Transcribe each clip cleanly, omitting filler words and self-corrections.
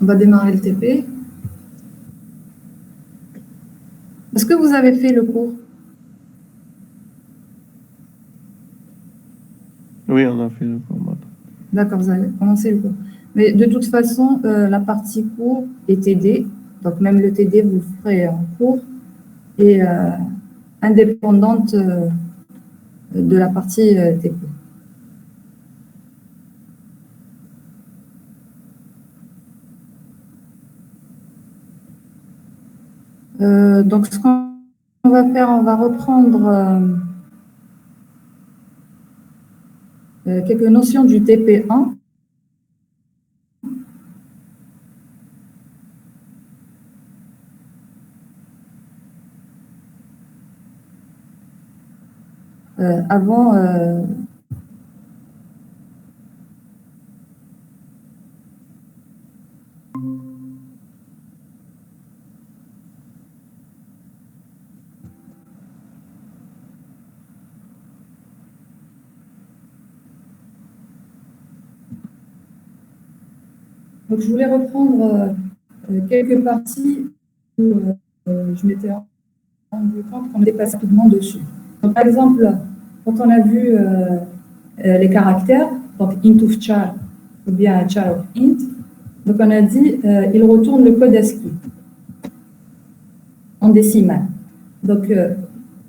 On va démarrer le TP. Est-ce que vous avez fait le cours? Oui, on a fait le cours. D'accord, vous avez commencé le cours. Mais de toute façon, la partie cours est TD. Donc, même le TD, vous le ferez en cours. Et indépendante de la partie TP. Donc, ce qu'on va faire, on va reprendre quelques notions du TP1. Avant donc, je voulais reprendre quelques parties où je m'étais rendu compte qu'on dépasse rapidement dessus. Donc, par exemple, quand on a vu les caractères, donc int of char ou bien char of int, donc on a dit il retourne le code ASCII en décimale. Donc,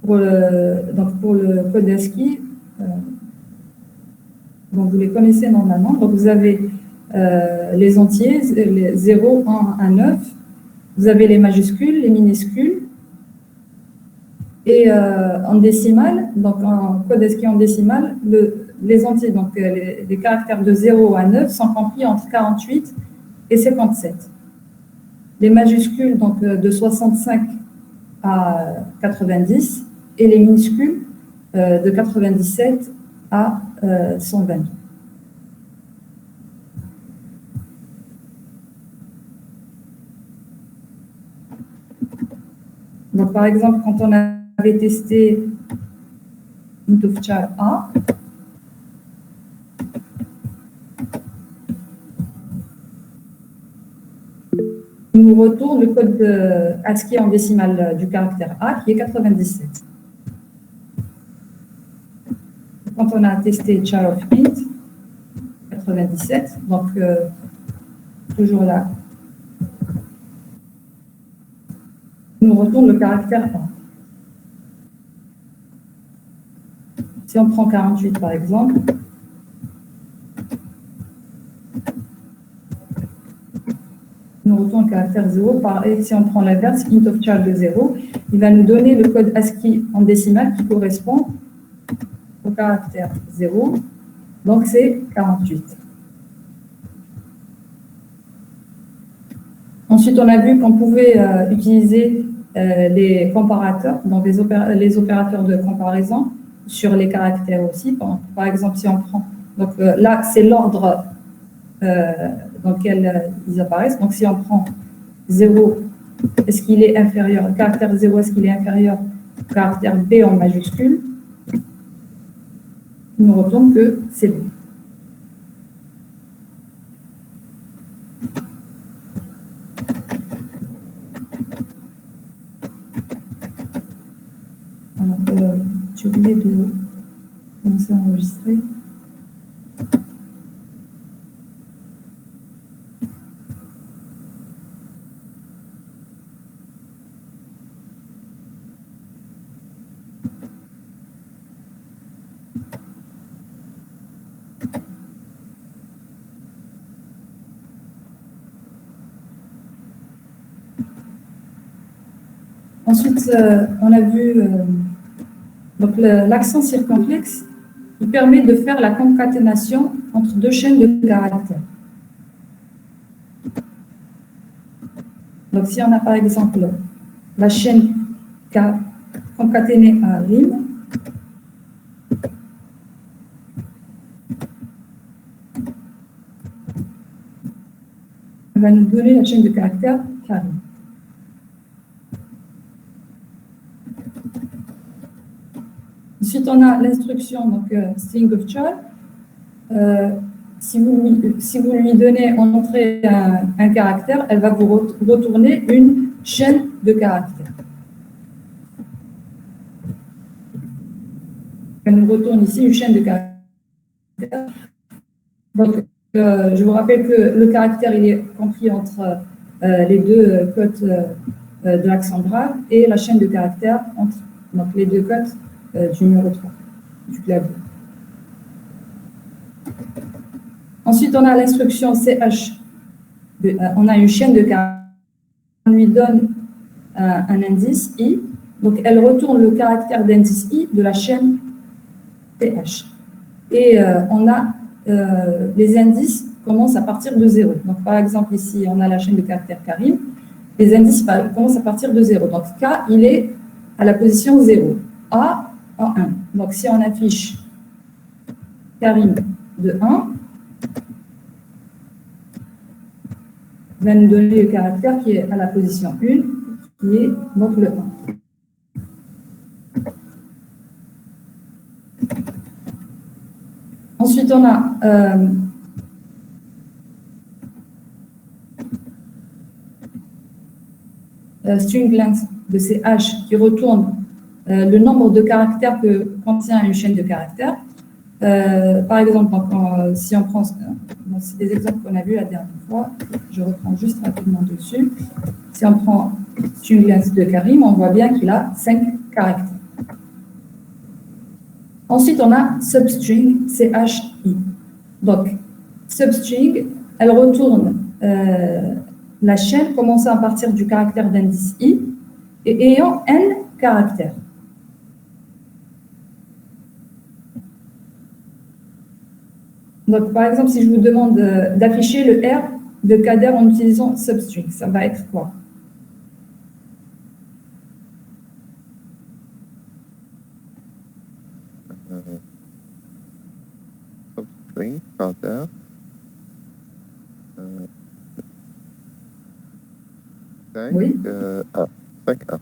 pour le code ASCII, donc vous les connaissez normalement. Donc, vous avez les entiers, les 0, 1, 1, 9. Vous avez les majuscules, les minuscules. Et en décimale, donc en code ASCII en décimale, les entiers, donc les caractères de 0 à 9 sont compris entre 48 et 57. Les majuscules, donc de 65 à 90, et les minuscules de 97 à 120. Donc, par exemple, quand on avait testé int of char A, il nous retourne le code ASCII en décimale du caractère A, qui est 97. Quand on a testé char of int, 97, donc toujours là, il nous retourne le caractère A. Si on prend 48 par exemple, il nous retourne le caractère 0. Et si on prend l'inverse, int of char de 0, il va nous donner le code ASCII en décimale qui correspond au caractère 0. Donc c'est 48. Ensuite, on a vu qu'on pouvait utiliser les comparateurs, donc les opérateurs de comparaison sur les caractères aussi. Par exemple, si on prend, donc là, c'est l'ordre dans lequel ils apparaissent. Donc, si on prend 0, est-ce qu'il est inférieur, le caractère 0, est-ce qu'il est inférieur au caractère B en majuscule? Il nous retourne que c'est B. Alors, j'ai oublié de commencer à enregistrer. Ensuite, on a vu l'accent circonflexe qui permet de faire la concaténation entre deux chaînes de caractères. Donc, si on a par exemple la chaîne K concaténée à rime, elle va nous donner la chaîne de caractères K. Ensuite, on a l'instruction, donc string of char. si vous lui donnez en entrée un caractère, elle va vous retourner une chaîne de caractères. Elle nous retourne ici une chaîne de caractères. Donc, je vous rappelle que le caractère, il est compris entre les deux cotes de l'accent grave et la chaîne de caractères entre donc, les deux cotes du numéro 3, du clavier. Ensuite, on a l'instruction CH. On a une chaîne de caractères. On lui donne un indice I. Donc, elle retourne le caractère d'indice I de la chaîne CH. Et on a les indices commencent à partir de 0. Donc, par exemple, ici, on a la chaîne de caractères Karim. Les indices commencent à partir de 0. Donc, K, il est à la position 0. A en 1. Donc, si on affiche Karim de 1, va nous donner le caractère qui est à la position 1, qui est donc le 1. Ensuite, on a string length de CH qui retourne le nombre de caractères que contient une chaîne de caractères. Par exemple, si on prend, c'est des exemples qu'on a vus la dernière fois, je reprends juste rapidement dessus. Si on prend string length de Karim, on voit bien qu'il a 5 caractères. Ensuite, on a substring CHI. Donc, substring, elle retourne la chaîne commençant à partir du caractère d'indice I et ayant n caractères. Donc, par exemple, si je vous demande d'afficher le R de Kader en utilisant substring, ça va être quoi? Substring, Kader. 5, Oui. 5A.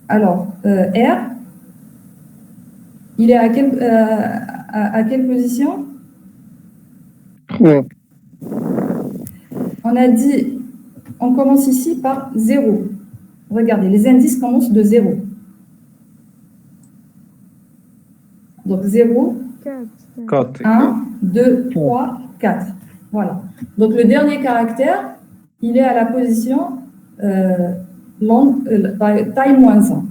Alors, R, il est à quelle position? 3. On a dit, on commence ici par 0. Regardez, les indices commencent de 0. Donc 0, 4. 1, 2, 3, 4. Voilà. Donc le dernier caractère, il est à la position taille moins 1.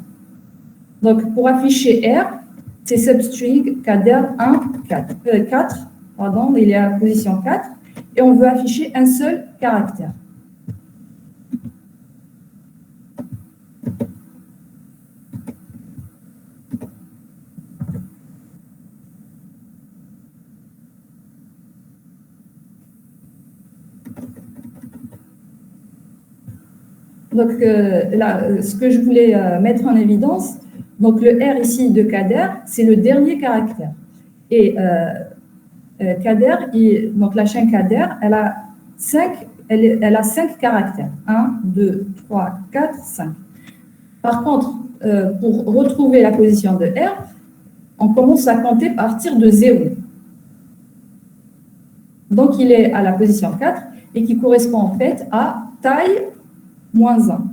Donc pour afficher R, c'est substring Kader 1, 4. Pardon, il est à la position 4. Et on veut afficher un seul caractère. Donc là, ce que je voulais mettre en évidence, donc le R ici de Kader, c'est le dernier caractère. Et Kader, donc la chaîne Kader, elle a 5 caractères. 1, 2, 3, 4, 5. Par contre, pour retrouver la position de R, on commence à compter à partir de 0. Donc, il est à la position 4 et qui correspond en fait à taille moins 1.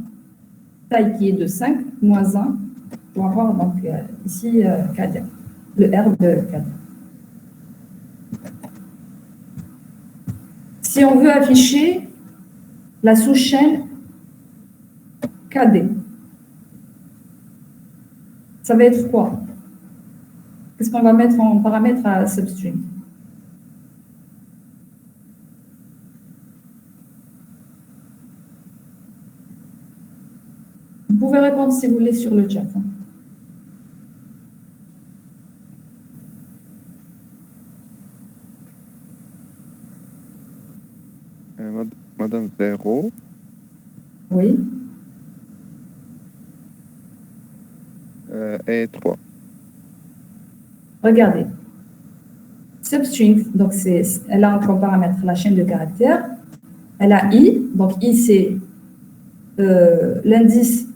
Taille qui est de 5 moins 1 pour avoir donc ici Kader, le R de Kader. Si on veut afficher la sous-chaîne KD, ça va être quoi? Qu'est-ce qu'on va mettre en paramètre à substring? Vous pouvez répondre si vous voulez sur le chat. Madame 0. Oui. Et 3. Regardez. Substring, donc elle a comme paramètre la chaîne de caractères. Elle a I, donc I c'est l'indice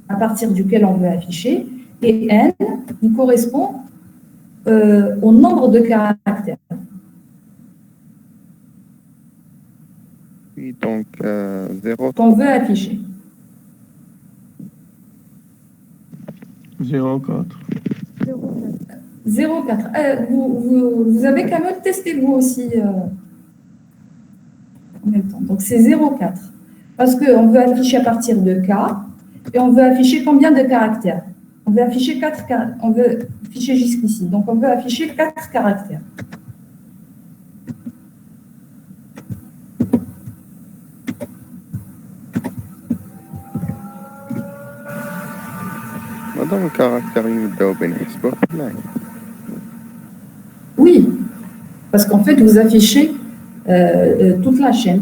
à partir duquel on veut afficher. Et N, il correspond au nombre de caractères. Oui, donc 0, Qu'on veut afficher. 04. 0,4. Vous avez quand même testé vous aussi en même temps. Donc c'est 0,4. Parce qu'on veut afficher à partir de K et on veut afficher combien de caractères? On veut afficher 4 caractères. On veut afficher jusqu'ici. Donc on veut afficher 4 caractères. madame الكاركتر يبدأ بنحسبه لا. Oui, parce qu'en fait, vous affichez toute la chaîne.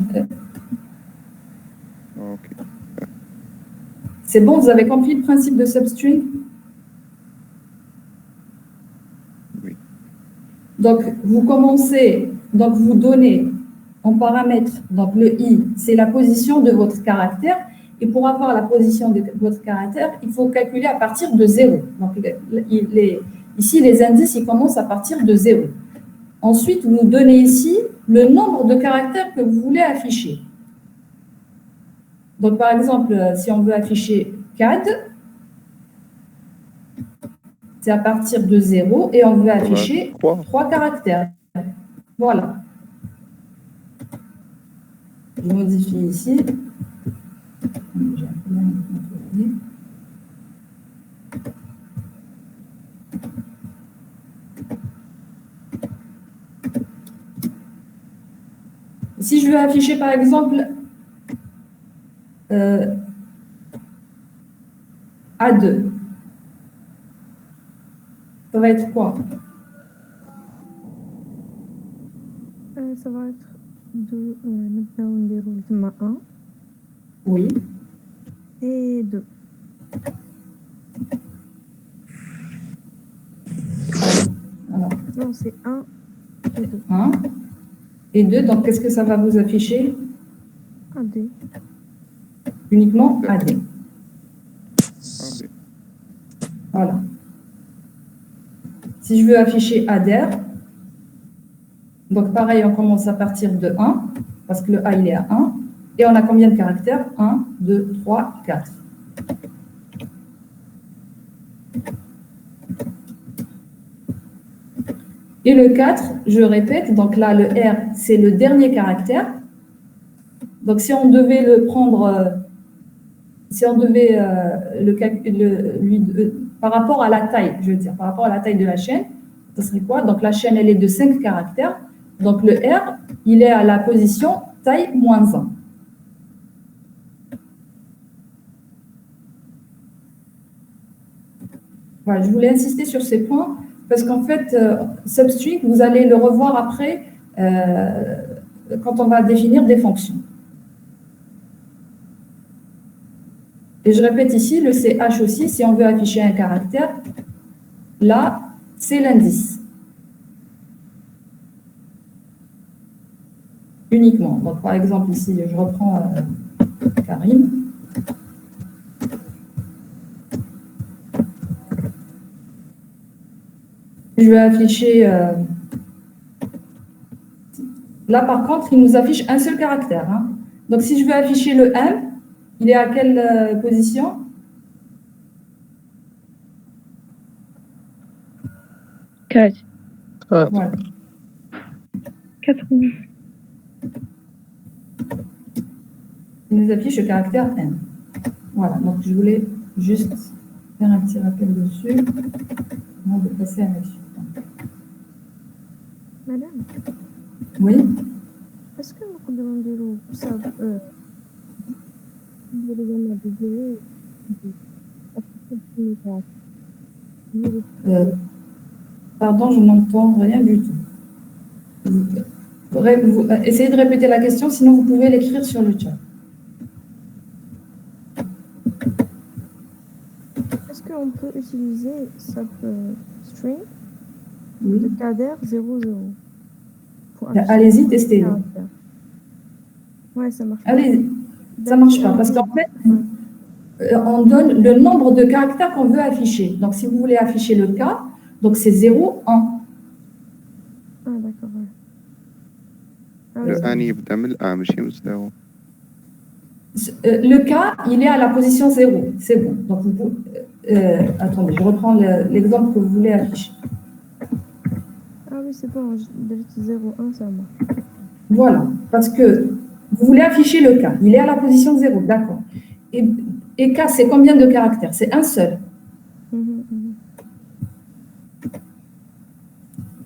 Ok. C'est bon, vous avez compris le principe de substring? Oui. Donc, vous commencez, donc vous donnez en paramètre, donc le i, c'est la position de votre caractère. Et pour avoir la position de votre caractère, il faut calculer à partir de 0. Donc, ici, les indices, ils commencent à partir de 0. Ensuite, vous donnez ici le nombre de caractères que vous voulez afficher. Donc, par exemple, si on veut afficher CAD, c'est à partir de 0 et on veut afficher 3 caractères. Voilà. Je modifie ici. Si je veux afficher, par exemple, A2, ça va être quoi? Ça va être 2, maintenant on déroule 1 Oui. et 2. Alors, Non, c'est 1 et 2. 1 et 2, donc qu'est-ce que ça va vous afficher? AD. Uniquement AD. Ok. Voilà. Si je veux afficher ADER, donc pareil, on commence à partir de 1, parce que le A, il est à 1. Et on a combien de caractères? 1, 2, 3, 4. Et le 4, je répète, donc là, le R, c'est le dernier caractère. Donc, si on devait le prendre, si on devait par rapport à la taille, je veux dire, par rapport à la taille de la chaîne, ce serait quoi? Donc, la chaîne, elle est de 5 caractères. Donc, le R, il est à la position taille -1. Voilà, je voulais insister sur ces points parce qu'en fait, substring, vous allez le revoir après quand on va définir des fonctions. Et je répète ici, le CH aussi, si on veut afficher un caractère, là, c'est l'indice. Uniquement. Donc, par exemple, ici, je reprends Karim. Je vais afficher... là, par contre, il nous affiche un seul caractère. Hein. Donc, si je veux afficher le M, il est à quelle position? Quatre. Voilà. 80. Il nous affiche le caractère M. Voilà, donc je voulais juste faire un petit rappel dessus avant de passer à la suite. Madame, Oui? est-ce que vous pouvez me dire où ça Pardon, je n'entends rien du tout. Essayez de répéter la question, sinon vous pouvez l'écrire sur le chat. Est-ce qu'on peut utiliser substring Oui. de cadre 00 pour Allez-y, testez-le. Ouais, ça marche. Allez, ça ne marche pas parce qu'en fait, on donne le nombre de caractères qu'on veut afficher. Donc, si vous voulez afficher le K, donc c'est 0, 1. d'accord. Ouais. Ah oui, Le c'est 1 bon. يبدا من الآن ماشي من 0. Le cas, il est à la position 0. C'est bon. Donc, attendez, je reprends l'exemple que vous voulez afficher. Ah oui, c'est bon, direct 0,1, ça marche. Voilà. Parce que vous voulez afficher le cas. Il est à la position 0. D'accord. Et cas, c'est combien de caractères? C'est un seul. Mhm, mhm.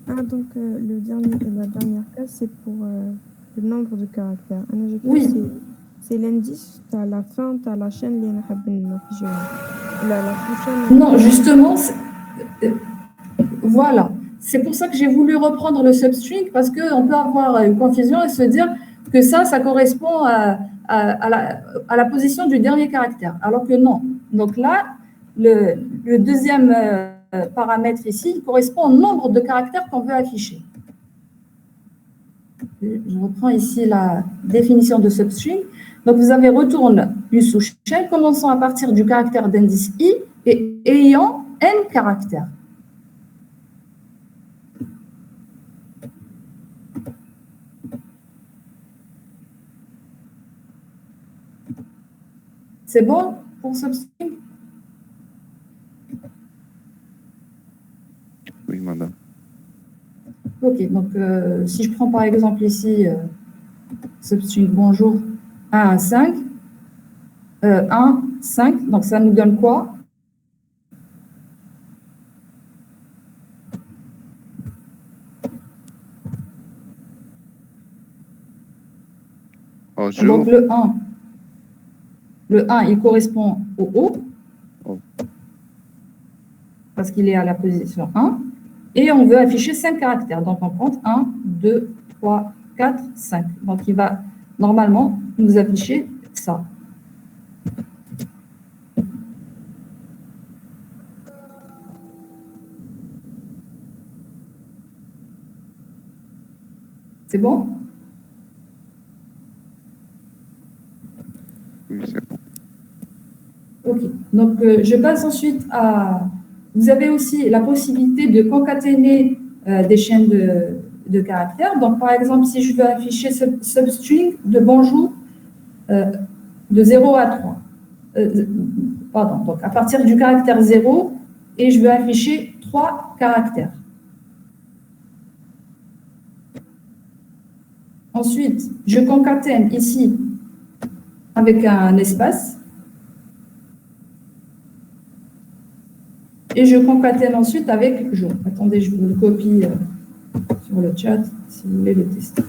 Ah, donc la dernière case, c'est pour le nombre de caractères. Ah, j'ai cru Oui. que c'est l'indice, tu as la fin, tu as la chaîne, اللي أنا حابة نفيجيوها. La prochaine. Non, justement, voilà. C'est pour ça que j'ai voulu reprendre le substring parce qu'on peut avoir une confusion et se dire que ça correspond à la position du dernier caractère, alors que non. Donc là, le deuxième paramètre ici correspond au nombre de caractères qu'on veut afficher. Je reprends ici la définition de substring. Donc, vous avez retourne une sous-chaîne commençant à partir du caractère d'indice i et ayant n caractères. C'est bon pour substring? Oui, madame. Ok, donc si je prends par exemple ici substring bonjour 1 à 5, 1, 5, donc ça nous donne quoi? Bonjour. Donc le 1, il correspond au haut, Oh. parce qu'il est à la position 1, et on veut afficher 5 caractères. Donc on compte 1, 2, 3, 4, 5. Donc il va normalement nous afficher ça. C'est bon? Oui, c'est bon. Ok, donc je passe ensuite à... Vous avez aussi la possibilité de concaténer des chaînes de caractères. Donc, par exemple, si je veux afficher ce substring de bonjour de 0 à 3. Pardon, donc à partir du caractère 0, et je veux afficher 3 caractères. Ensuite, je concatène ici avec un espace. Et je concatène ensuite avec jour. Attendez, je vous le copie sur le chat si vous voulez le tester.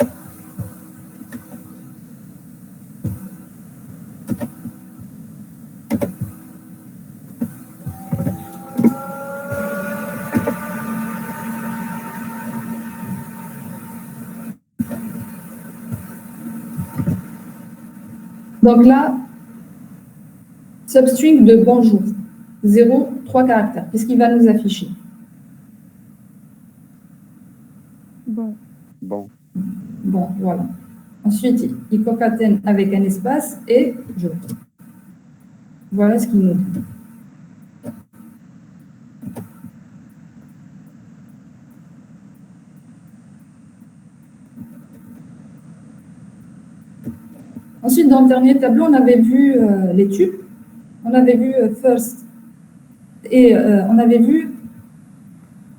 Donc là, substring de bonjour, 0, 3 caractères. Qu'est-ce qu'il va nous afficher? Bon. Bon. Bon, voilà. Ensuite, il concatène avec un espace et jour. Voilà ce qu'il nous dit. Ensuite, dans le dernier tableau, on avait vu les tuples, on avait vu first, et on avait vu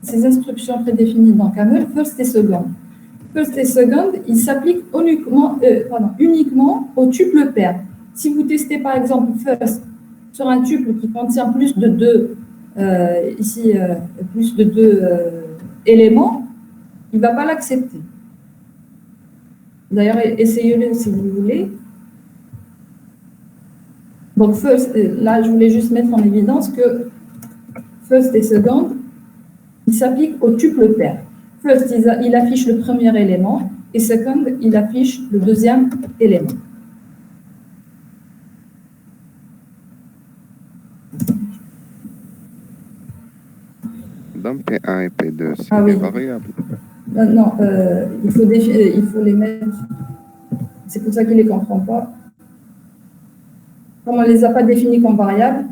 ces instructions prédéfinies dans Camel, first et second. First et second, ils s'appliquent uniquement au tuple pair. Si vous testez par exemple first sur un tuple qui contient plus de deux, plus de deux éléments, il ne va pas l'accepter. D'ailleurs, essayez-le si vous voulez. Donc, first, là, je voulais juste mettre en évidence que first et second, ils s'appliquent au tuple pair. First, il affiche le premier élément et second, il affiche le deuxième élément. Dans P1 et P2, c'est Ah oui. des variables. Non, il faut les mettre. C'est pour ça qu'il ne les comprend pas. Comme on ne les a pas définis comme variables,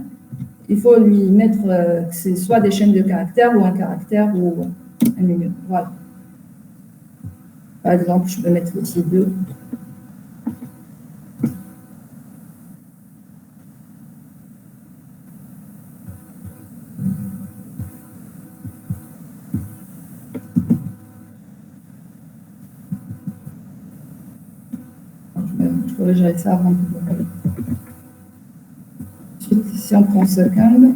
il faut lui mettre que c'est soit des chaînes de caractères ou un caractère ou un milieu. Voilà. Par exemple, je peux mettre ici 2. Je corrigerai ça avant. Ensuite, si on prend second,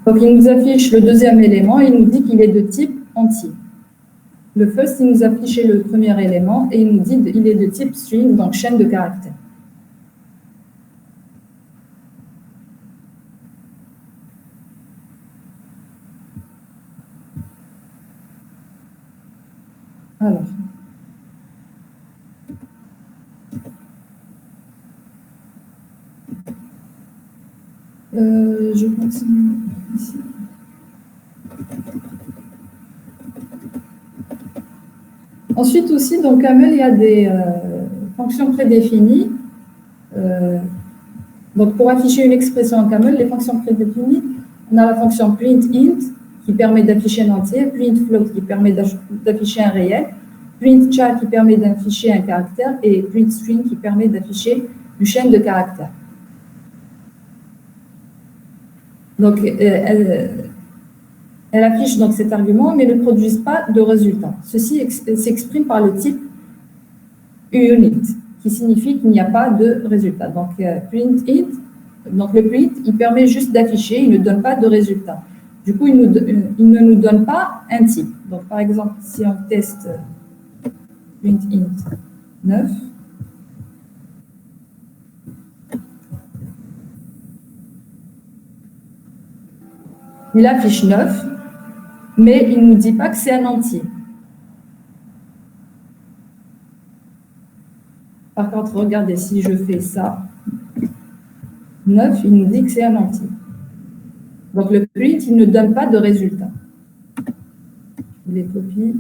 donc il nous affiche le deuxième élément, il nous dit qu'il est de type entier. Le first, il nous affiche le premier élément et il nous dit qu'il est de type string, donc chaîne de caractères. Alors. Je continue ici. Ensuite aussi, dans Camel, il y a des fonctions prédéfinies. Donc, pour afficher une expression en Camel, les fonctions prédéfinies, on a la fonction printInt qui permet d'afficher un entier, printFloat qui permet d'afficher un réel, printChar qui permet d'afficher un caractère et printString qui permet d'afficher une chaîne de caractères. Donc, elle affiche donc cet argument, mais ne produisent pas de résultat. Ceci s'exprime par le type unit, qui signifie qu'il n'y a pas de résultat. Donc, printInt, donc le print, il permet juste d'afficher, il ne donne pas de résultat. Du coup, il ne nous donne pas un type. Donc, par exemple, si on teste printInt 9, il affiche 9, mais il ne nous dit pas que c'est un entier. Par contre, regardez, si je fais ça, 9, il nous dit que c'est un entier. Donc, le print, il ne donne pas de résultat. Je les copie.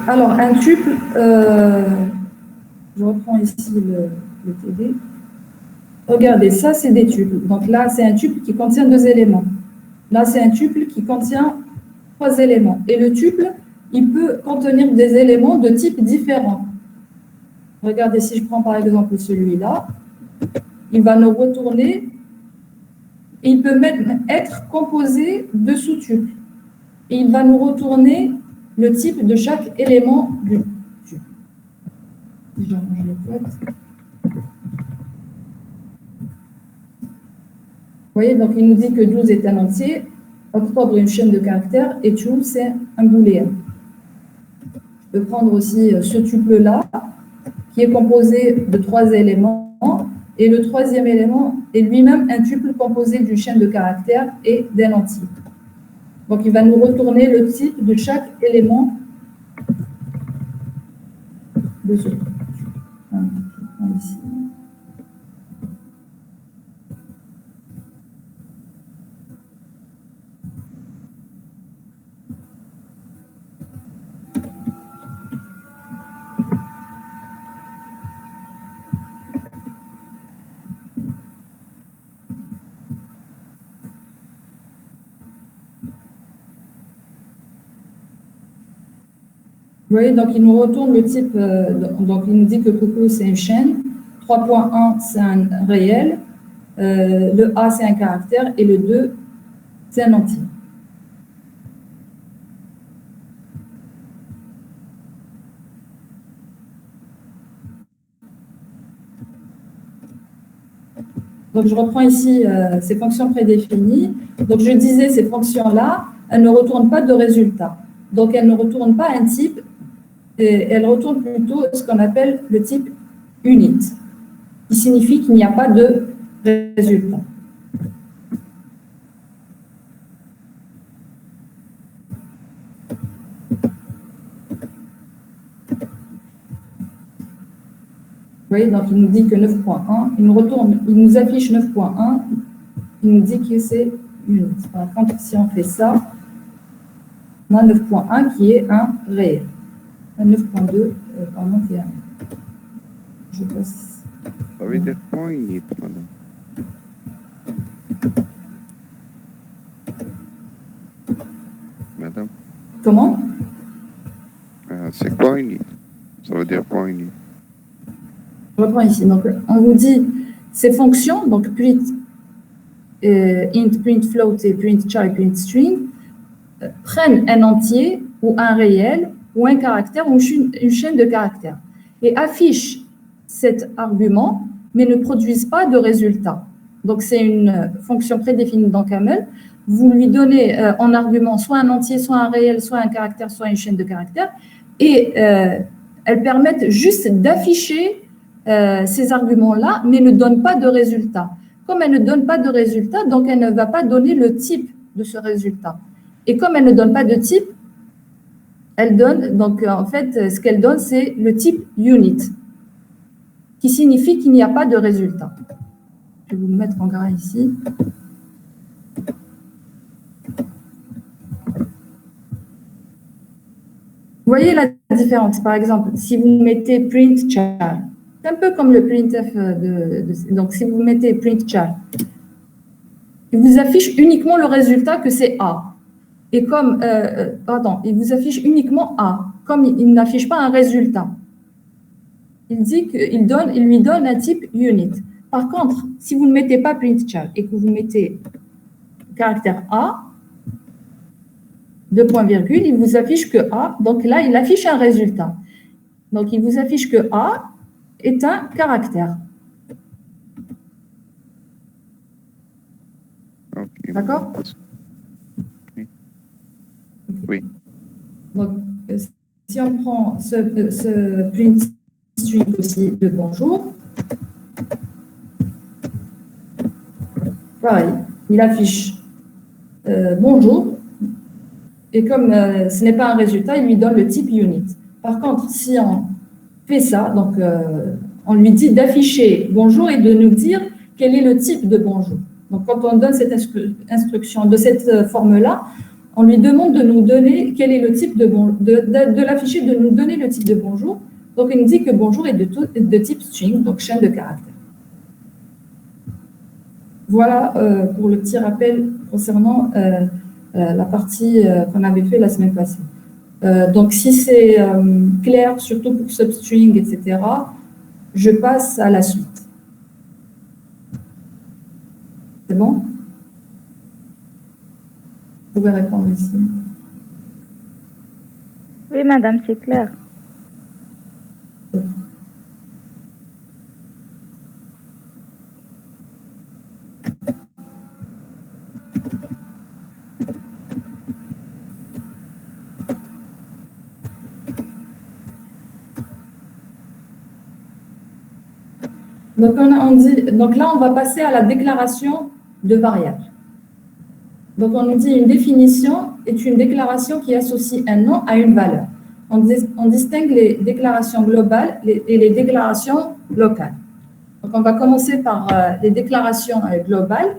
Alors, un tuple, je reprends ici le TD. Regardez, ça, c'est des tuples. Donc là, c'est un tuple qui contient 2 éléments. Là, c'est un tuple qui contient 3 éléments. Et le tuple, il peut contenir des éléments de type différents. Regardez, si je prends par exemple celui-là, il va nous retourner, et il peut même être composé de sous-tuples. Et il va nous retourner le type de chaque élément du tuple. Je range les codes. Vous voyez, donc il nous dit que 12 est un entier, octobre une chaîne de caractères, et true, c'est un booléen. Je peux prendre aussi ce tuple-là, qui est composé de 3 éléments, et le 3e élément est lui-même un tuple composé d'une chaîne de caractères et d'un entier. Donc, il va nous retourner le type de chaque élément de ce tuple. Ici. Vous voyez, donc il nous retourne le type, donc il nous dit que coucou c'est une chaîne, 3.1 c'est un réel, le A c'est un caractère et le 2 c'est un entier. Donc je reprends ici ces fonctions prédéfinies. Donc je disais ces fonctions-là, elles ne retournent pas de résultat. Donc elles ne retournent pas un type, et elles retournent plutôt ce qu'on appelle le type unit, qui signifie qu'il n'y a pas de résultat. Vous voyez, donc il nous dit que 9.1, il nous retourne, il nous affiche 9.1, il nous dit que c'est unit. Par contre, si on fait ça, on a 9.1 qui est un réel. 9.2, pardon, qui est un. Je passe. Ça veut dire point unit, madame. Madame, Comment? c'est quoi unit? Ça veut dire point unit. Je reprends ici. Donc, on vous dit ces fonctions, donc print, int, print float et print char et print string, prennent un entier ou un réel ou un caractère ou une chaîne de caractères et affichent cet argument, mais ne produisent pas de résultat. Donc, c'est une fonction prédéfinie dans Camel. Vous lui donnez en argument soit un entier, soit un réel, soit un caractère, soit une chaîne de caractères, et elles permettent juste d'afficher ces arguments-là, mais ne donnent pas de résultat. Comme elles ne donnent pas de résultat, donc elle ne va pas donner le type de ce résultat. Et comme elle ne donne pas de type, elle donne, donc en fait, ce qu'elle donne, c'est le type unit, qui signifie qu'il n'y a pas de résultat. Je vais vous le mettre en gras ici. Vous voyez la différence, par exemple, si vous mettez print char, c'est un peu comme le printf donc si vous mettez print char, il vous affiche uniquement le résultat que c'est A. Et comme, il vous affiche uniquement A, comme il n'affiche pas un résultat. Il dit qu'il lui donne un type unit. Par contre, si vous ne mettez pas print char et que vous mettez caractère A, deux points virgule, il vous affiche que A, donc là, il affiche un résultat. Donc, il vous affiche que A est un caractère. Okay. D'accord? Oui. Donc, si on prend ce print string aussi de bonjour, pareil, il affiche bonjour, et comme ce n'est pas un résultat, il lui donne le type unit. Par contre, si on fait ça, donc on lui dit d'afficher bonjour et de nous dire quel est le type de bonjour. Donc, quand on donne cette instruction de cette forme-là, on lui demande de nous donner quel est le type de bonjour, de l'afficher, de nous donner le type de bonjour. Donc, il nous dit que bonjour est de type string, donc chaîne de caractères. Voilà pour le petit rappel concernant la partie qu'on avait fait la semaine passée. Donc, si c'est clair, surtout pour substring, etc., je passe à la suite. C'est bon? Vous pouvez répondre ici. Oui, madame, c'est clair. Donc là, on va passer à la déclaration de variable. Donc, on nous dit une définition est une déclaration qui associe un nom à une valeur. On distingue les déclarations globales et les déclarations locales. Donc, on va commencer par les déclarations globales.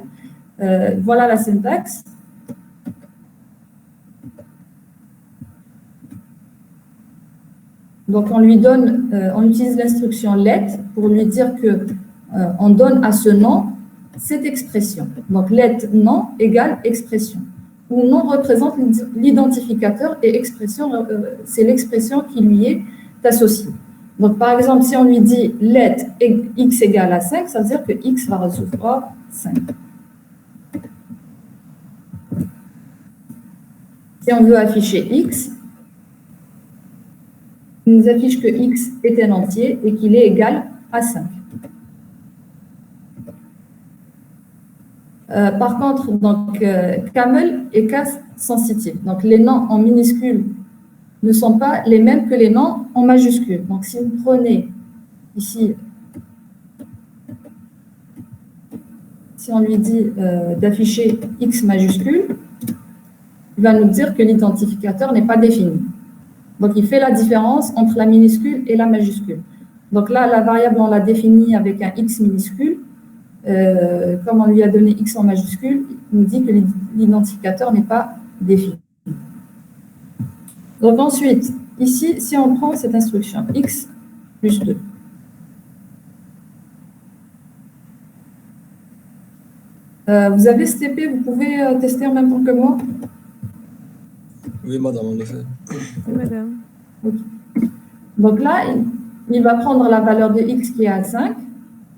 Voilà la syntaxe. Donc, on utilise l'instruction let pour lui dire que on donne à ce nom cette expression. Donc, let nom égale expression. Où nom représente l'identificateur et expression, c'est l'expression qui lui est associée. Donc, par exemple, si on lui dit let x égale à 5, ça veut dire que x va recevoir 5. Si on veut afficher x, il nous affiche que x est un entier et qu'il est égal à 5. Par contre, donc, camel est cas sensitive. Donc, les noms en minuscules ne sont pas les mêmes que les noms en majuscules. Donc, si vous prenez ici si on lui dit d'afficher X majuscule, il va nous dire que l'identificateur n'est pas défini. Donc, il fait la différence entre la minuscule et la majuscule. Donc là, la variable, on l'a définie avec un X minuscule. Comme on lui a donné X en majuscule, il nous dit que l'identificateur n'est pas défini. Donc ensuite, ici, si on prend cette instruction, X plus 2. Vous avez ce TP, vous pouvez tester en même temps que moi? Oui, madame, en effet. Oui, madame. Okay. Donc là, il va prendre la valeur de X qui est à 5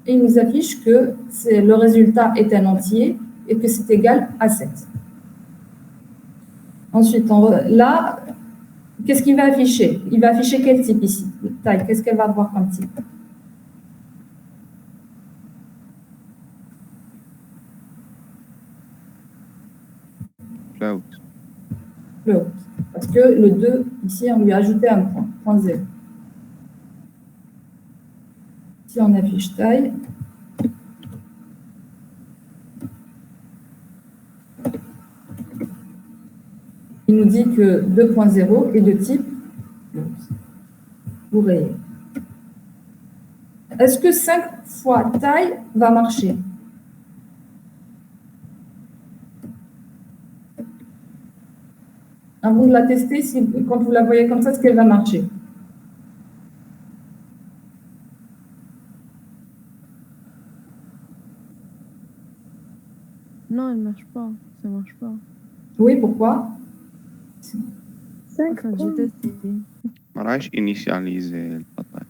et il nous affiche que le résultat est un entier et que c'est égal à 7. Ensuite, là, qu'est-ce qu'il va afficher? Il va afficher quel type ici? Taille, qu'est-ce qu'elle va avoir comme type? Float. Float. Parce que le 2, ici, on lui a ajouté un point, point 0. Si on affiche taille, il nous dit que 2.0 est de type ou réel. Est-ce que 5 fois taille va marcher? Avant de la tester, quand vous la voyez comme ça, est-ce qu'elle va marcher? Non, elle ne marche pas. Ça ne marche pas. Oui, pourquoi? 5 enfin, j'ai testé. ما راحش initialiser الخطأ.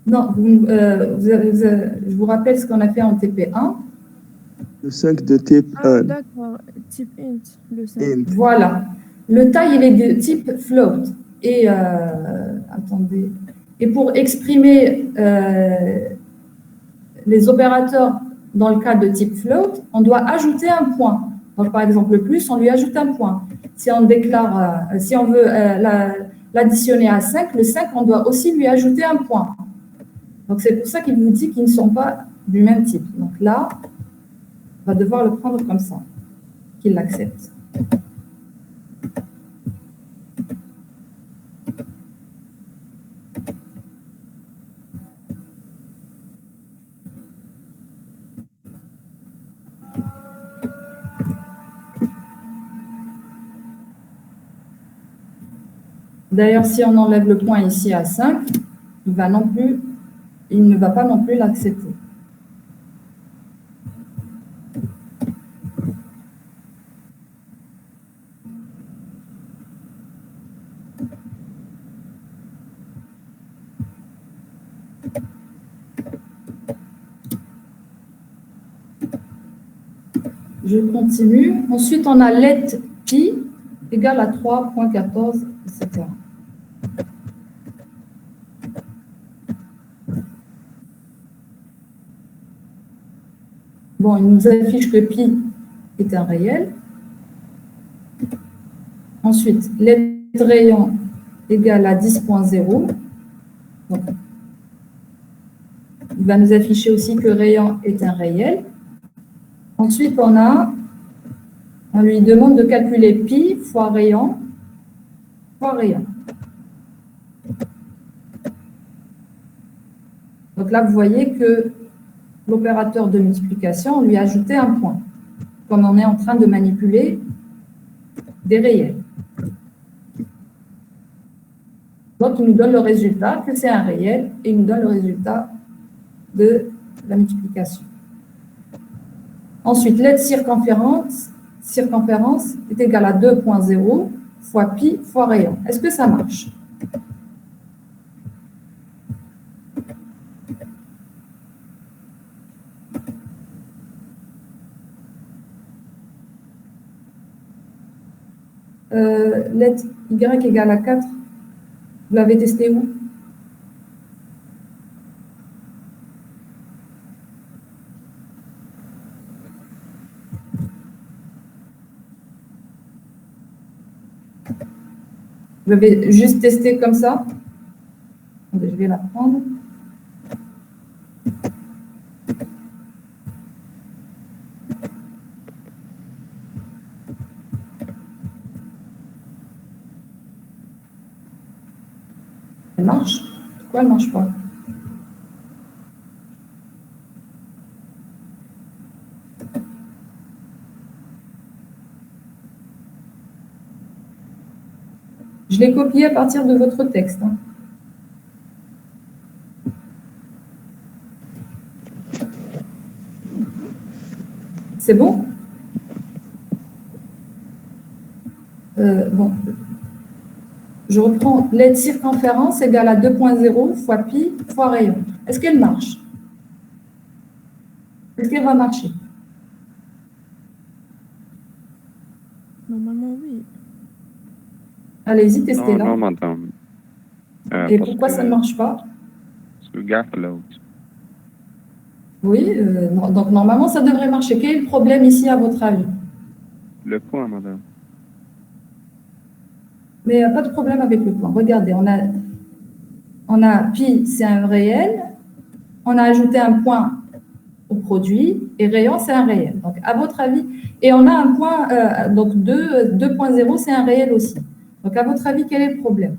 Non, je vous rappelle ce qu'on a fait en TP1. Le 5 de type Ah, 1. d'accord. Type int, le 5. Int. Voilà. Le taille, il est de type float. Et, attendez. Et pour exprimer les opérateurs dans le cas de type float, on doit ajouter un point. Donc, par exemple, le plus, on lui ajoute un point. Si on déclare, si on veut l'additionner à 5, le 5, on doit aussi lui ajouter un point. Donc, c'est pour ça qu'il vous dit qu'ils ne sont pas du même type. Donc là, on va devoir le prendre comme ça, qu'il l'accepte. D'ailleurs, si on enlève le point ici à 5, il ne va pas non plus l'accepter. Je continue. Ensuite, on a let pi égale à 3.14, etc. Bon, il nous affiche que pi est un réel. Ensuite, let rayon égale à 10.0. Donc, il va nous afficher aussi que rayon est un réel. Ensuite, on lui demande de calculer pi fois rayon fois rayon. Donc là, vous voyez que l'opérateur de multiplication, on lui a ajouté un point, comme on est en train de manipuler des réels. Donc, il nous donne le résultat, que c'est un réel, et il nous donne le résultat de la multiplication. Ensuite, let circonférence est égale à 2.0 fois pi fois rayon. Est-ce que ça marche? Let y égale à 4. Vous l'avez testé où? Vous l'avez juste testé comme ça? Attendez, je vais la prendre. Elle marche? Pourquoi elle ne marche pas? Je l'ai copié à partir de votre texte. Hein. C'est bon? Bon. Je reprends l'aide circonférence égale à 2.0 fois pi fois rayon. Est-ce qu'elle marche? Est-ce qu'elle va marcher? Normalement, oui. Allez-y, testez-la. Non, madame. Et pourquoi ça ne marche pas? Parce que gaffe là. Oui, donc normalement, ça devrait marcher. Quel est le problème ici, à votre avis? Le point, madame. Mais il n'y a pas de problème avec le point. Regardez, on a pi, c'est un réel. On a ajouté un point au produit. Et rayon, c'est un réel. Donc, à votre avis, et on a un point, donc 2.0, c'est un réel aussi. Donc, à votre avis, quel est le problème?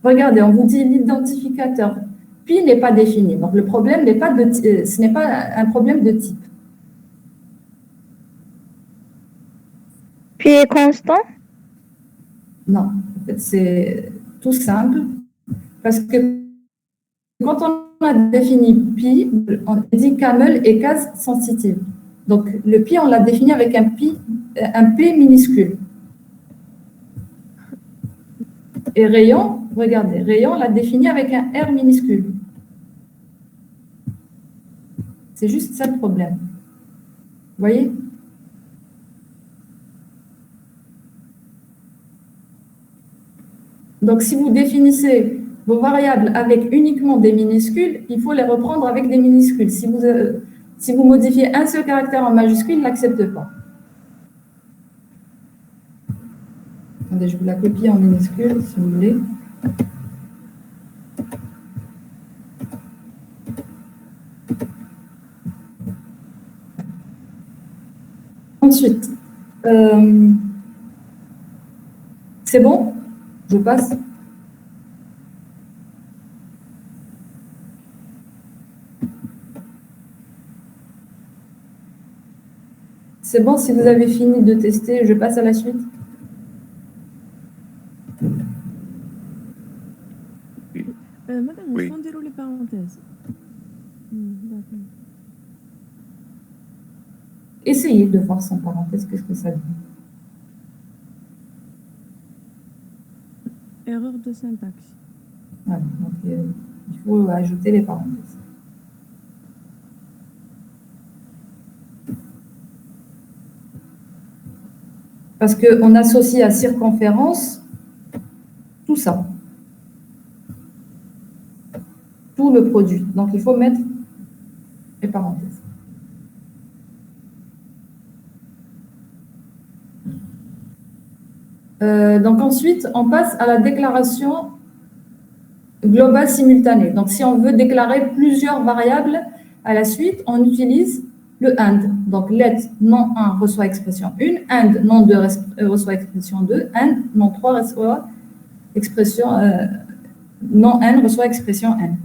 Regardez, on vous dit l'identificateur pi n'est pas défini. Donc, le problème n'est pas ce n'est pas un problème de type. Pi est constant? Non, en fait, c'est tout simple. Parce que quand on a défini pi, on dit camel est case sensitive. Donc, le pi, on l'a défini avec un p minuscule. Et rayon, regardez, rayon, on l'a défini avec un r minuscule. C'est juste ça le problème. Vous voyez? Donc, si vous définissez vos variables avec uniquement des minuscules, il faut les reprendre avec des minuscules. Si vous modifiez un seul caractère en majuscule, il ne l'accepte pas. Attendez, je vous la copie en minuscule, si vous voulez. Ensuite, c'est bon? Je passe. C'est bon, si vous avez fini de tester, je passe à la suite. Madame, Oui. il faut dérouler parenthèses. D'accord. Essayez de voir sans parenthèse, qu'est-ce que ça dit. Erreur de syntaxe. Voilà, donc, il faut ajouter les parenthèses. Parce qu'on associe à circonférence tout ça. Tout le produit. Donc, il faut mettre les parenthèses. Donc, ensuite, on passe à la déclaration globale simultanée. Donc, si on veut déclarer plusieurs variables à la suite, on utilise le AND. Donc, let non 1 reçoit expression 1, AND non 2 reçoit expression 2, AND non 3 reçoit expression non n reçoit expression n.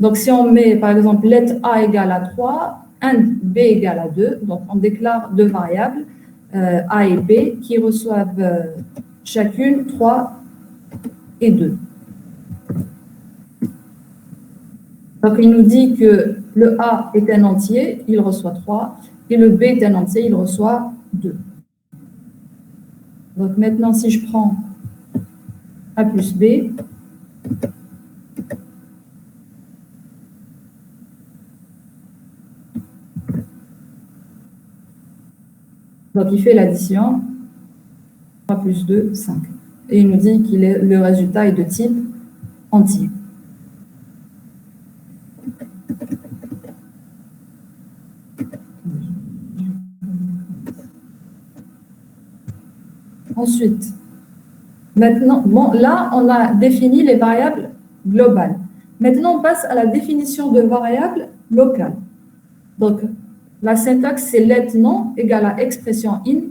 Donc, si on met, par exemple, let A égale à 3, AND B égale à 2, donc on déclare deux variables, A et B, qui reçoivent chacune 3 et 2. Donc, il nous dit que le A est un entier, il reçoit 3, et le B est un entier, il reçoit 2. Donc, maintenant, si je prends A plus B, donc il fait l'addition, 3 plus 2, 5. Et il nous dit que le résultat est de type entier. Ensuite, maintenant, bon, là, on a défini les variables globales. Maintenant, on passe à la définition de variables locales. Donc, la syntaxe, c'est let non égale à expression in,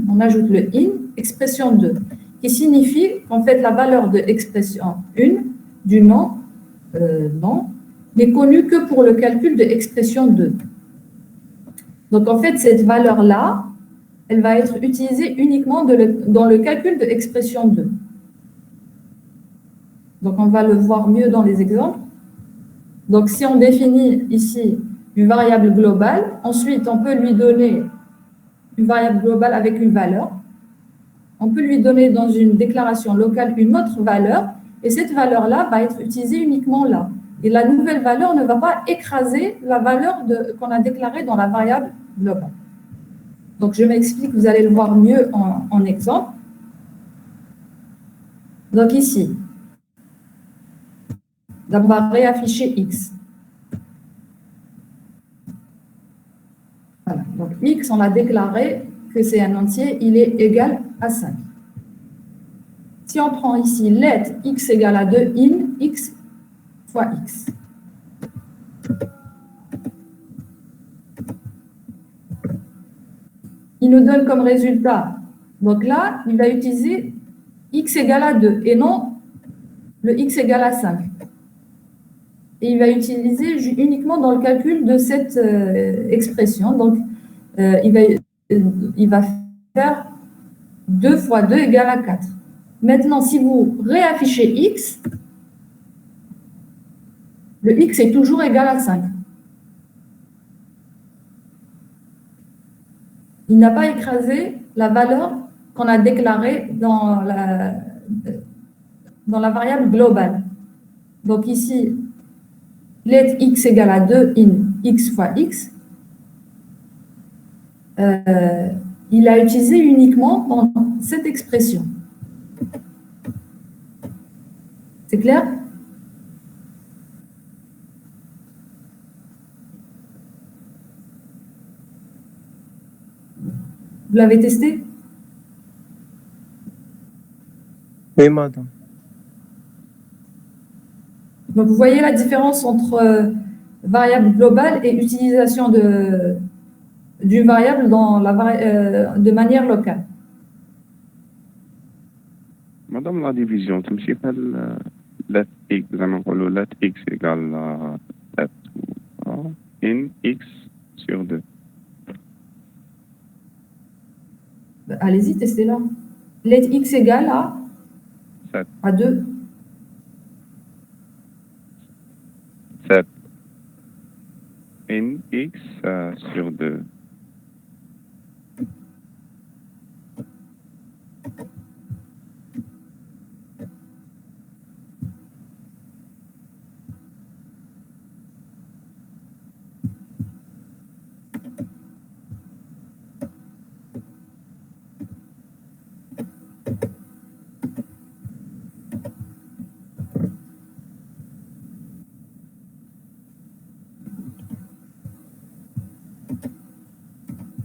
on ajoute le in, expression 2. qui signifie qu'en fait, la valeur de expression 1 du nom, n'est connue que pour le calcul de expression 2. Donc, en fait, cette valeur-là, elle va être utilisée uniquement dans le calcul de expression 2. Donc, on va le voir mieux dans les exemples. Donc, si on définit ici une variable globale, ensuite, on peut lui donner une variable globale avec une valeur. On peut lui donner dans une déclaration locale une autre valeur, et cette valeur-là va être utilisée uniquement là. Et la nouvelle valeur ne va pas écraser la valeur qu'on a déclarée dans la variable globale. Donc, je m'explique, vous allez le voir mieux en exemple. Donc, ici, on va réafficher x. Voilà. Donc, x, on a déclaré que c'est un entier, il est égal à 5. Si on prend ici let x égale à 2 in x fois x. Il nous donne comme résultat, donc là, il va utiliser x égale à 2 et non le x égale à 5. Et il va utiliser uniquement dans le calcul de cette expression. Donc, il va faire 2 fois 2 égale à 4. Maintenant, si vous réaffichez x, le x est toujours égal à 5. Il n'a pas écrasé la valeur qu'on a déclarée dans la variable globale. Donc ici, let x égale à 2 in x fois x, il a utilisé uniquement dans cette expression. C'est clair? Vous l'avez testé? Oui, madame. Donc, vous voyez la différence entre variable globale et utilisation d'une variable de manière locale. Madame, la division, tu me sais pas let x, let x égale à let in x sur 2. Allez-y, testez-la. Let x égale à 7. À 2. 7 in x sur 2.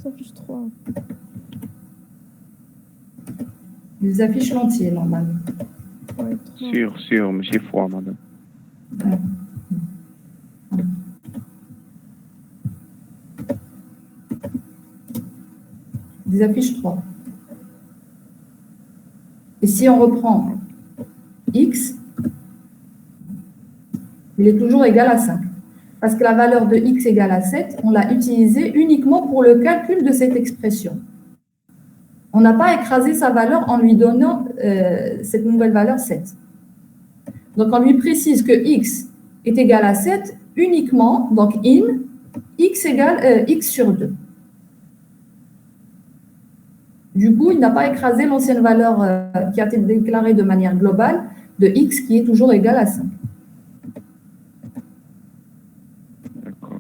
Ça affiche 3. Ils affichent l'entier, normalement. Ouais, 3. Sur, monsieur fois, madame. Ouais. Ils affichent 3. Et si on reprend x, il est toujours égal à 5. Parce que la valeur de x égale à 7, on l'a utilisée uniquement pour le calcul de cette expression. On n'a pas écrasé sa valeur en lui donnant cette nouvelle valeur 7. Donc, on lui précise que x est égal à 7 uniquement, donc in, x égale x sur 2. Du coup, il n'a pas écrasé l'ancienne valeur qui a été déclarée de manière globale de x qui est toujours égal à 5. D'accord.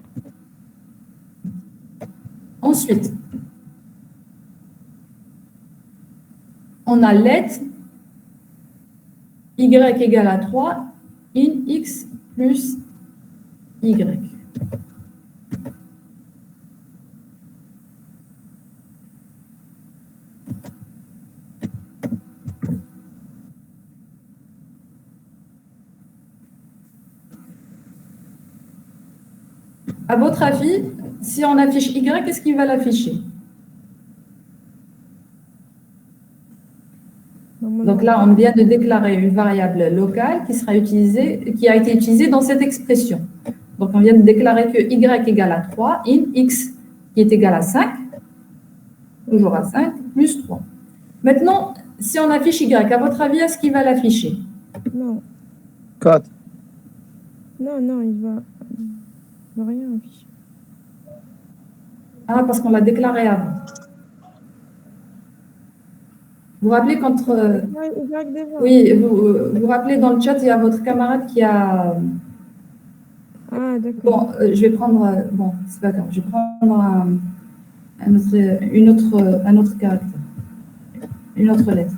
Ensuite, on a let y égale à 3 in x plus y. À votre avis, si on affiche y, qu'est-ce qu'il va l'afficher? Normalement, Donc là, on vient de déclarer une variable locale qui sera utilisée, qui a été utilisée dans cette expression. Donc, on vient de déclarer que y égale à 3, in x qui est égal à 5, toujours à 5, plus 3. Maintenant, si on affiche y, à votre avis, est-ce qu'il va l'afficher? non, 4. non, il va rien afficher. Ah, parce qu'on l'a déclaré avant. Vous vous rappelez quand... Y déjà. oui, vous rappelez dans le chat, il y a votre camarade qui a... Ah, d'accord. Bon, je vais prendre... bon, c'est pas grave. Je vais prendre un autre caractère. Une autre lettre.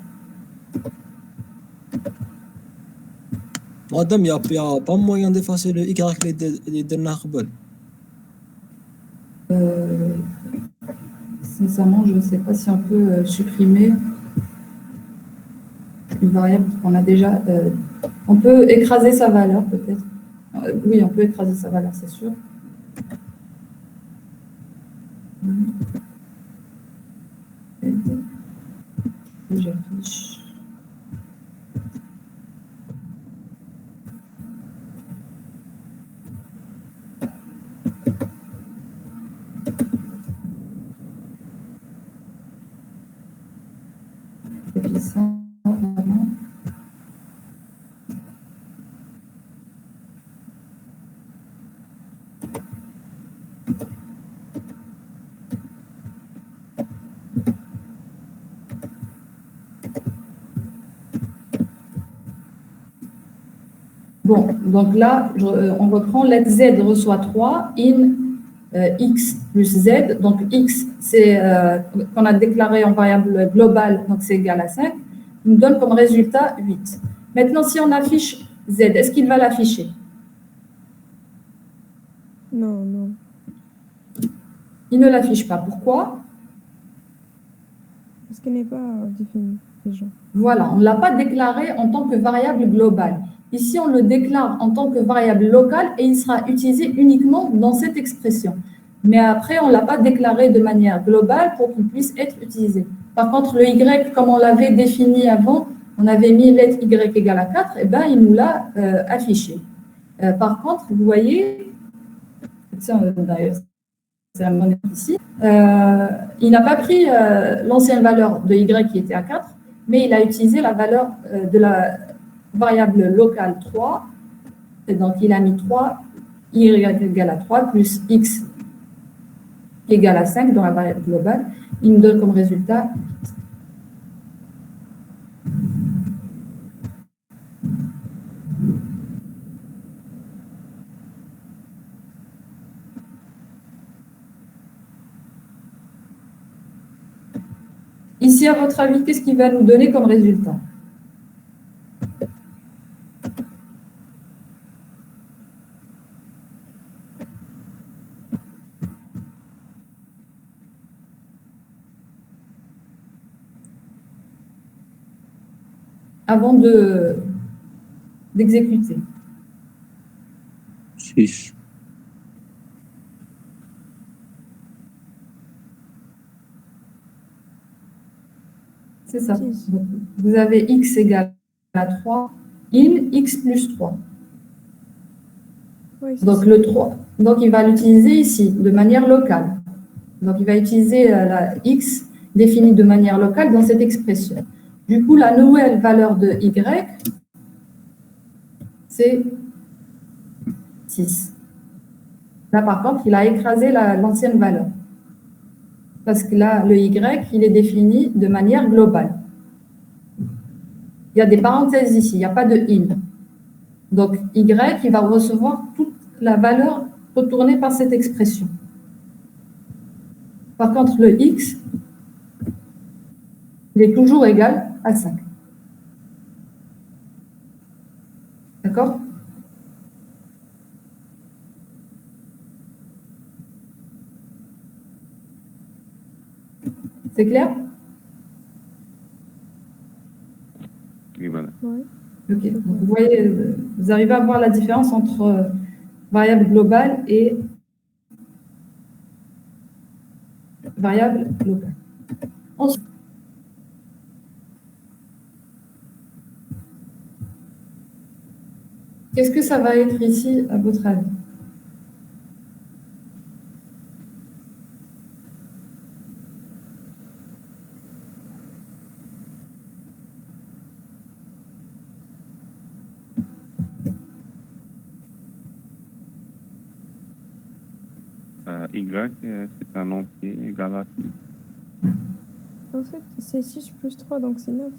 Madame, il n'y a pas moyen d'effacer le Y les dernières قبل. Sincèrement, je ne sais pas si on peut supprimer une variable qu'on a déjà. On peut écraser sa valeur, peut-être. Oui, on peut écraser sa valeur, c'est sûr. J'affiche. Vraiment. Bon, donc là, on reprend, let z reçoit 3 in x plus z. Donc x, c'est qu'on a déclaré en variable globale, donc c'est égal à 5. Il nous donne comme résultat 8. Maintenant, si on affiche z, est-ce qu'il va l'afficher? Non. Il ne l'affiche pas. Pourquoi? Parce qu'il n'est pas défini déjà. Voilà, on ne l'a pas déclaré en tant que variable globale. Ici, on le déclare en tant que variable locale et il sera utilisé uniquement dans cette expression. Mais après, on ne l'a pas déclaré de manière globale pour qu'il puisse être utilisé. Par contre, le y, comme on l'avait défini avant, on avait mis let y égale à 4, et ben, il nous l'a affiché. Par contre, vous voyez, d'ailleurs, c'est la monnaie ici, il n'a pas pris l'ancienne valeur de y qui était à 4, mais il a utilisé la valeur de la variable locale 3, et donc il a mis 3, y égale à 3, plus x égale à 5 dans la variable globale. Il nous donne comme résultat 8. Ici, à votre avis, qu'est-ce qu'il va nous donner comme résultat? Avant d'exécuter. 6. C'est ça. Six. Donc, vous avez x égale à 3, in x plus 3. Oui, c'est Donc, ça. le 3, donc il va l'utiliser ici, de manière locale. Donc, il va utiliser la x définie de manière locale dans cette expression. Du coup, la nouvelle valeur de y, c'est 6. Là, par contre, il a écrasé l'ancienne valeur. Parce que là, le y, il est défini de manière globale. Il y a des parenthèses ici, il n'y a pas de in. Donc, y, il va recevoir toute la valeur retournée par cette expression. Par contre, le x, il est toujours égal à 5. D'accord? C'est clair? Oui, voilà. Ouais. Ok. Donc, vous voyez, vous arrivez à voir la différence entre variable globale et variable locale. Ensuite, Qu'est-ce que ça va être ici, à votre avis? Y, c'est un entier égal à 6. En fait, c'est 6 plus 3, donc c'est 9.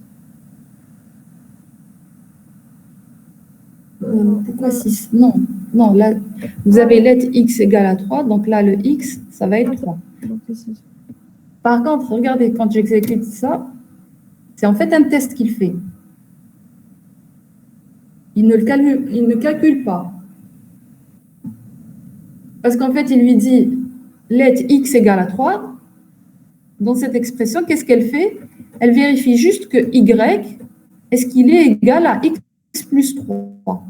Pourquoi 6? Non, non, là, vous avez lettre x égale à 3, donc là, le x, ça va être 3. Donc c'est 6. Par contre, regardez, quand j'exécute ça, c'est en fait un test qu'il fait. Il ne calcule pas. Parce qu'en fait, il lui dit lettre x égale à 3. Dans cette expression, qu'est-ce qu'elle fait? Elle vérifie juste que y, est-ce qu'il est égal à x plus 3?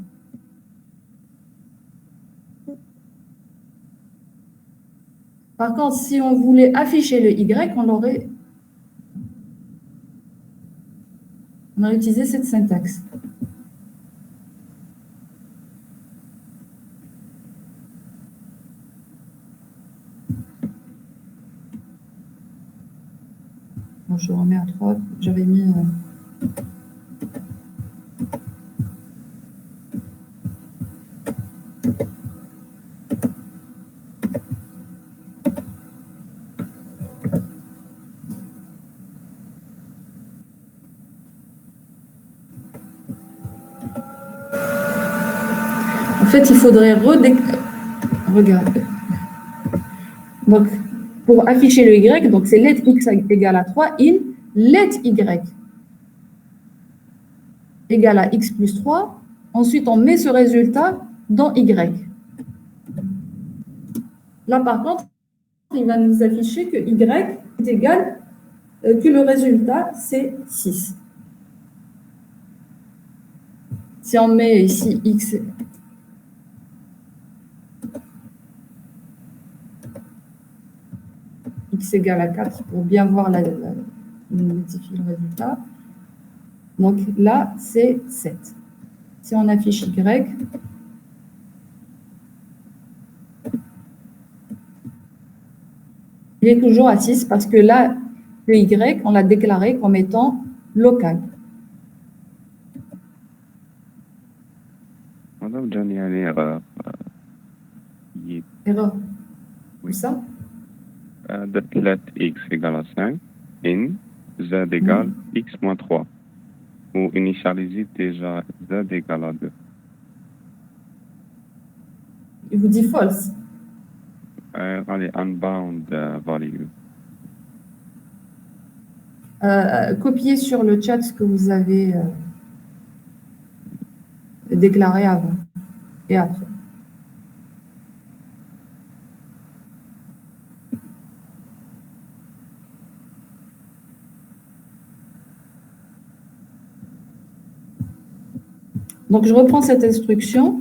Par contre, si on voulait afficher le y, on aurait utilisé cette syntaxe. Bon, je remets à 3, j'avais mis... En fait, il faudrait regarde. Donc, pour afficher le y, donc c'est let x égale à 3 in let y égale à x plus 3. Ensuite, on met ce résultat dans y. Là, par contre, il va nous afficher que y est égal, que le résultat, c'est 6. Si on met ici x égale à 4 pour bien voir notifier le résultat. Donc là, c'est 7. Si on affiche y, il est toujours à 6 parce que là, le y, on l'a déclaré comme étant local. Madame, il y a une erreur. Erreur. Oui, ça? De let x égale à 5, in z égale x moins 3. Ou initialiser déjà z égale à 2. Il vous dit false. Allez, unbound value. Copiez sur le chat ce que vous avez déclaré avant et après. Donc, je reprends cette instruction.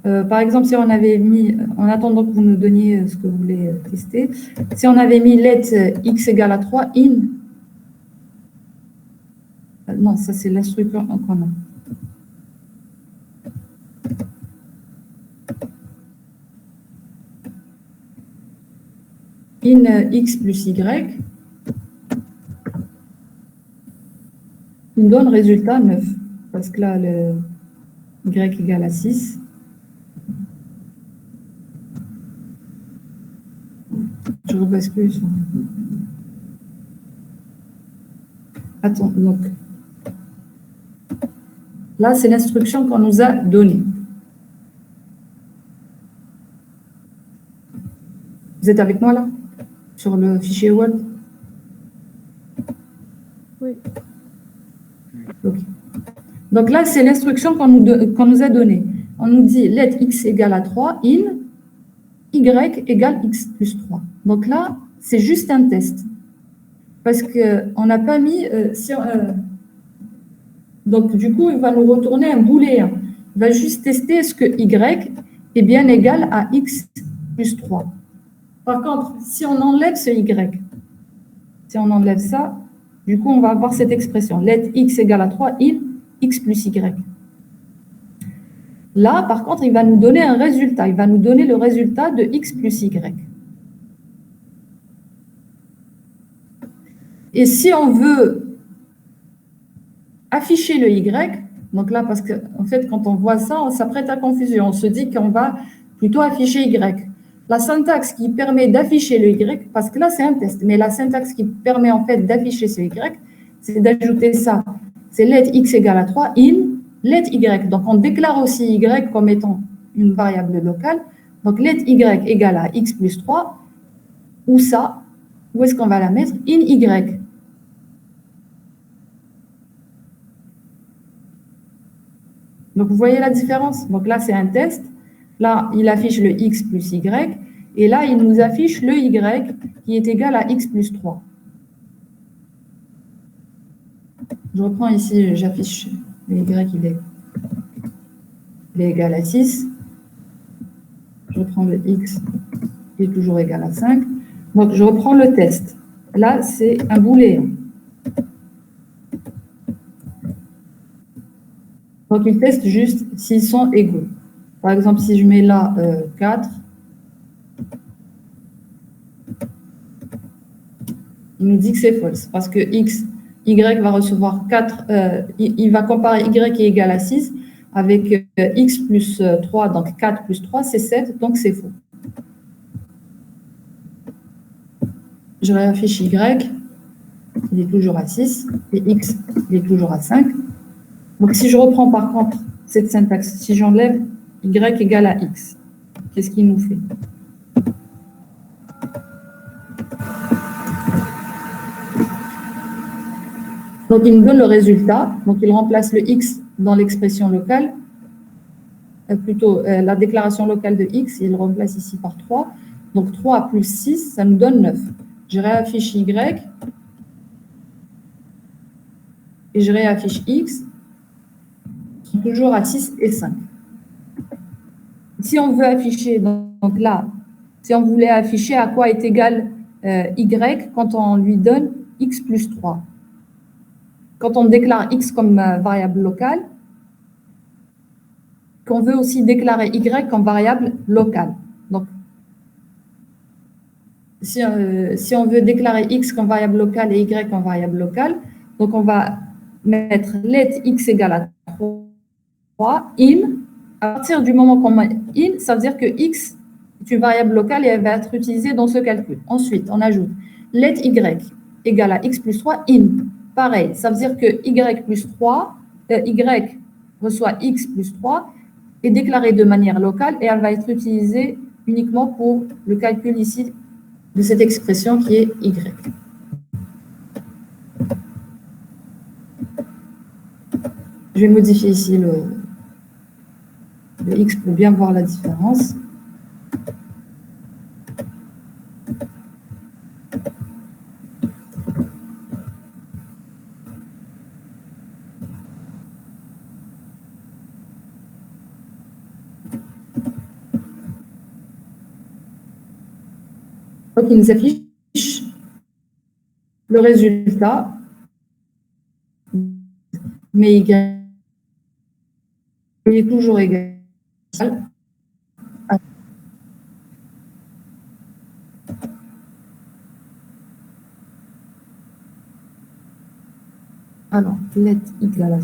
Par exemple, si on avait mis, en attendant que vous nous donniez ce que vous voulez tester, si on avait mis let x égale à 3 in, non, ça c'est l'instruction qu'on a. In x plus y, il donne résultat 9, parce que là, le y égale à 6. Je rebascule sur... Attends, donc... Là, c'est l'instruction qu'on nous a donnée. Vous êtes avec moi, là? Sur le fichier Word? Oui. Ok. Donc là, c'est l'instruction qu'on nous a donnée. On nous dit let x égale à 3 in y égale x plus 3. Donc là, c'est juste un test. Parce qu'on n'a pas mis... donc du coup, il va nous retourner un booléen. Il va juste tester est-ce que y est bien égal à x plus 3. Par contre, si on enlève ce y, si on enlève ça, Du coup, on va avoir cette expression. Let x égale à 3 in x plus y. Là, par contre, il va nous donner un résultat. Il va nous donner le résultat de x plus y. Et si on veut afficher le y, donc là, parce que en fait, quand on voit ça, ça prête à confusion. On se dit qu'on va plutôt afficher y. La syntaxe qui permet d'afficher le y, parce que là, c'est un test, mais la syntaxe qui permet en fait d'afficher ce y, c'est d'ajouter ça. C'est let x égale à 3 in let y. Donc, on déclare aussi y comme étant une variable locale. Donc, let y égale à x plus 3. Ou ça, où est-ce qu'on va la mettre? In y. Donc, vous voyez la différence? Donc là, c'est un test. Là, il affiche le x plus y. Et là, il nous affiche le y qui est égal à x plus 3. Je reprends ici, j'affiche le y, il est égal à 6. Je reprends le x, qui est toujours égal à 5. Donc, je reprends le test. Là, c'est un booléen. Donc, il teste juste s'ils sont égaux. Par exemple, si je mets là 4, il nous dit que c'est false parce que y va recevoir 4, il va comparer y qui est égal à 6 avec x plus 3, donc 4 plus 3, c'est 7, donc c'est faux. Je réaffiche y, il est toujours à 6, et x, il est toujours à 5. Donc, si je reprends par contre cette syntaxe, si j'enlève y égale à x, qu'est-ce qu'il nous fait? Donc, il nous donne le résultat. Donc, il remplace le x dans l'expression locale, plutôt la déclaration locale de x, il remplace ici par 3. Donc, 3 plus 6, ça nous donne 9. Je réaffiche y et je réaffiche x, qui sont toujours à 6 et 5. Si on veut afficher, donc là, si on voulait afficher à quoi est égal y quand on lui donne x plus 3. Quand on déclare x comme variable locale, qu'on veut aussi déclarer y comme variable locale. Donc, si on veut déclarer x comme variable locale et y comme variable locale, donc on va mettre let x égale à 3 in. À partir du moment qu'on met in, ça veut dire que x est une variable locale et elle va être utilisée dans ce calcul. Ensuite, on ajoute let y égale à x plus 3 in. Pareil, ça veut dire que y plus 3, y reçoit x plus 3 est déclarée de manière locale et elle va être utilisée uniquement pour le calcul ici de cette expression qui est y. Je vais modifier ici le x pour bien voir la différence. Donc, il nous affiche le résultat, mais y est toujours égal à... Alors, let égale à...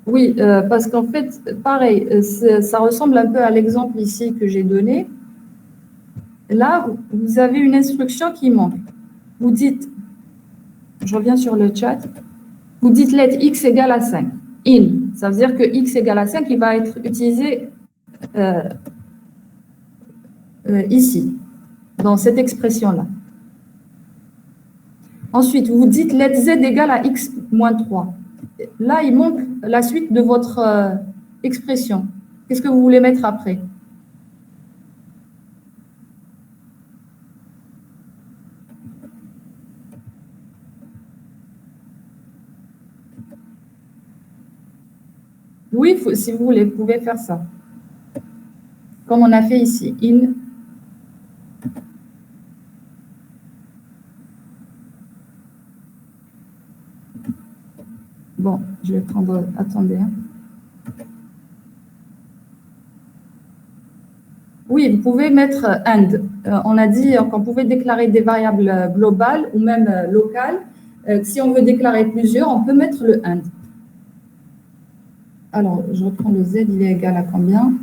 Oui, parce qu'en fait, pareil, ça ressemble un peu à l'exemple ici que j'ai donné. Là, vous avez une instruction qui manque. Vous dites, je reviens sur le chat, vous dites let x égale à 5. In, ça veut dire que x égale à 5, il va être utilisé ici, dans cette expression-là. Ensuite, vous dites let z égale à x moins 3. Là, il manque la suite de votre expression. Qu'est-ce que vous voulez mettre après? Oui, si vous voulez, vous pouvez faire ça. Comme on a fait ici, in. Bon, je vais prendre, attendez. Hein. Oui, vous pouvez mettre and. On a dit qu'on pouvait déclarer des variables globales ou même locales. Si on veut déclarer plusieurs, on peut mettre le and. Alors, je reprends le z, il est égal à combien?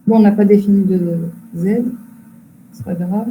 Bon, on n'a pas défini de z, c'est pas grave.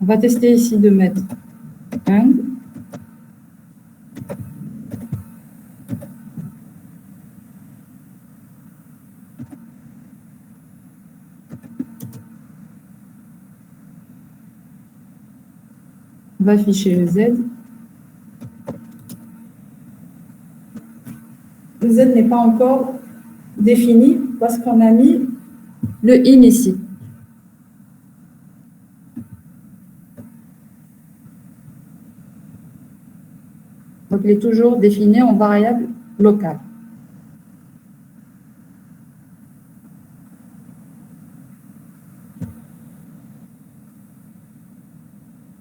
On va tester ici de mettre and. On va afficher le z. Le z n'est pas encore défini parce qu'on a mis le in ici. Donc, il est toujours défini en variable locale.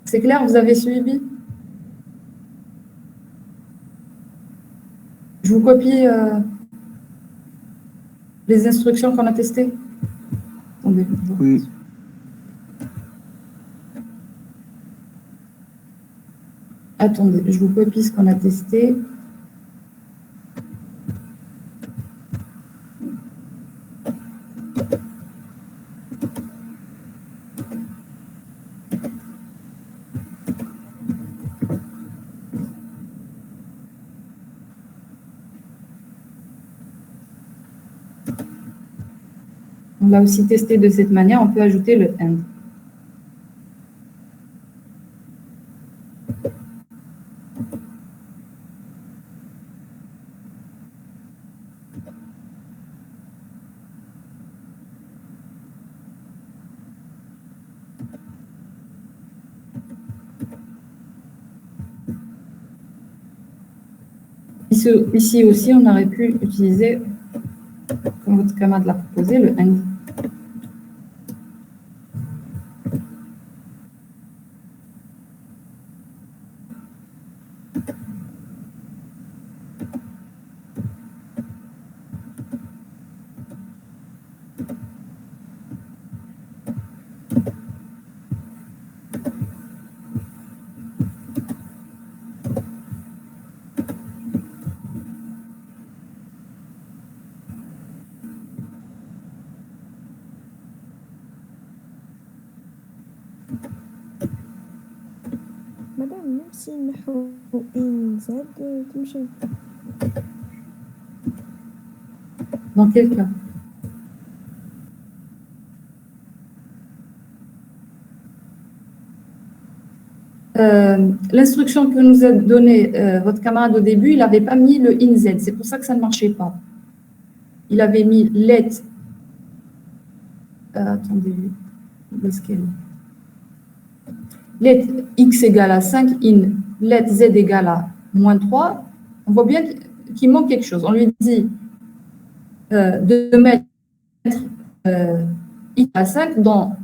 C'est clair, vous avez suivi? Je vous copie les instructions qu'on a testées. Attendez, Oui. Attendez, je vous copie ce qu'on a testé. On l'a aussi testé de cette manière, on peut ajouter le and. Ici aussi, on aurait pu utiliser, comme votre camarade l'a proposé, le and. Madame, même si نحو in z تمشي. Dans quel cas? L'instruction que nous a donnée votre camarade au début, il n'avait pas mis le in z. C'est pour ça que ça ne marchait pas. Il avait mis let. Attendez, où est-ce qu'elle est? Let x égale à 5 in let z égale à moins 3. On voit bien qu'il manque quelque chose. On lui dit de mettre x à 5 dans